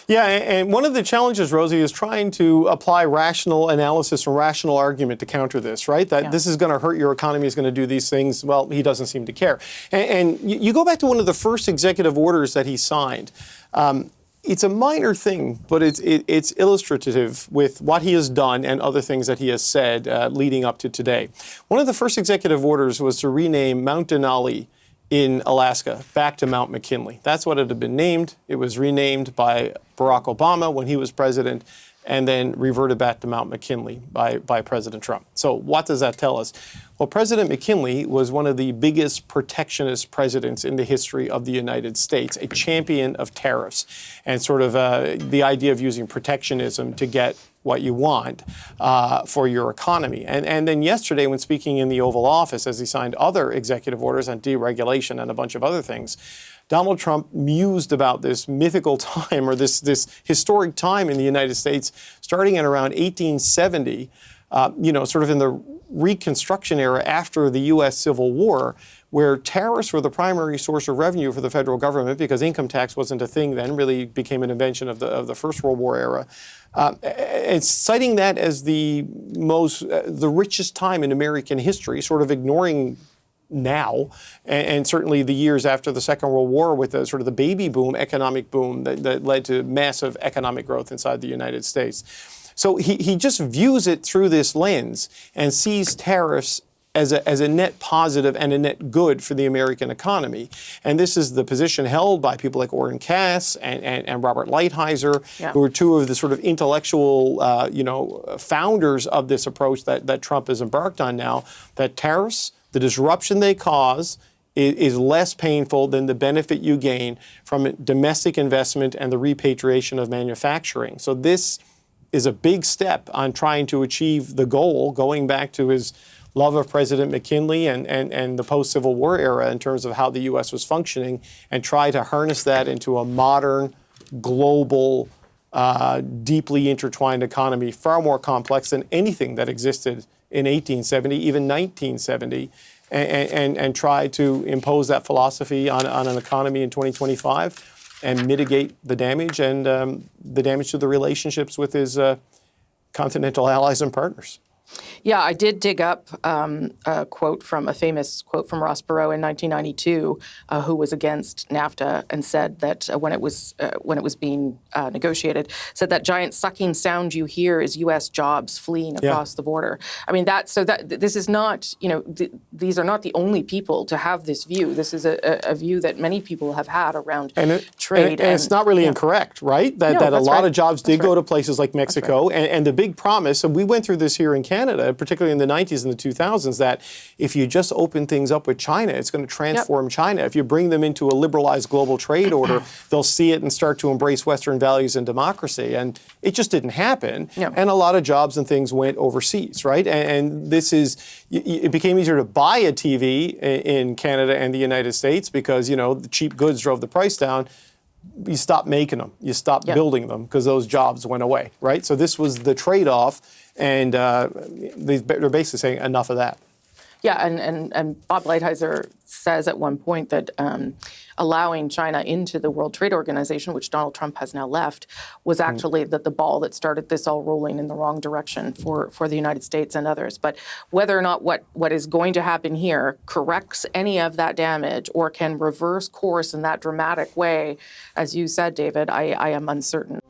Yeah, and one of the challenges, Rosie, is trying to apply rational analysis and rational argument to counter this, right? That this is going to hurt your economy, is going to do these things. Well, he doesn't seem to care. And you go back to one of the first executive orders that he signed. It's a minor thing, but it's illustrative with what he has done and other things that he has said leading up to today. One of the first executive orders was to rename Mount Denali in Alaska back to Mount McKinley. That's what it had been named. It was renamed by Barack Obama when he was president, and then reverted back to Mount McKinley by President Trump. So what does that tell us? Well, President McKinley was one of the biggest protectionist presidents in the history of the United States, a champion of tariffs, and sort of the idea of using protectionism to get what you want for your economy. And then yesterday, when speaking in the Oval Office, as he signed other executive orders on deregulation and a bunch of other things, Donald Trump mused about this mythical time, or this historic time in the United States, starting in around 1870, sort of in the Reconstruction era after the U.S. Civil War, where tariffs were the primary source of revenue for the federal government because income tax wasn't a thing then, really became an invention of the First World War era. And citing that as the richest time in American history, sort of ignoring now, and certainly the years after the Second World War with the sort of the baby boom, economic boom that led to massive economic growth inside the United States. So he just views it through this lens and sees tariffs as a net positive and a net good for the American economy. And this is the position held by people like Orrin Cass and Robert Lighthizer, who are two of the sort of intellectual, founders of this approach that Trump has embarked on now, that tariffs, the disruption they cause, is less painful than the benefit you gain from domestic investment and the repatriation of manufacturing. So this is a big step on trying to achieve the goal, going back to his love of President McKinley and the post-Civil War era in terms of how the U.S. was functioning, and try to harness that into a modern, global, deeply intertwined economy, far more complex than anything that existed in 1870, even 1970, and try to impose that philosophy on an economy in 2025 and mitigate the damage and the damage to the relationships with his continental allies and partners. Yeah, I did dig up a famous quote from Ross Perot in 1992, who was against NAFTA and said that when it was being negotiated, said that giant sucking sound you hear is U.S. jobs fleeing across the border. I mean, this is not, these are not the only people to have this view. This is a view that many people have had around trade. And it's not really incorrect, right? That a lot of jobs did go to places like Mexico. And the big promise, and we went through this here in Canada, particularly in the 90s and the 2000s, that if you just open things up with China, it's going to transform China. If you bring them into a liberalized global trade order, they'll see it and start to embrace Western values and democracy. And it just didn't happen. And a lot of jobs and things went overseas, right? And it became easier to buy a TV in Canada and the United States because, the cheap goods drove the price down. You stopped making them. You stopped building them because those jobs went away, right? So this was the trade-off, and they're basically saying enough of that. Yeah, and Bob Lighthizer says at one point that allowing China into the World Trade Organization, which Donald Trump has now left, was actually the ball that started this all rolling in the wrong direction for the United States and others. But whether or not what is going to happen here corrects any of that damage or can reverse course in that dramatic way, as you said, David, I am uncertain.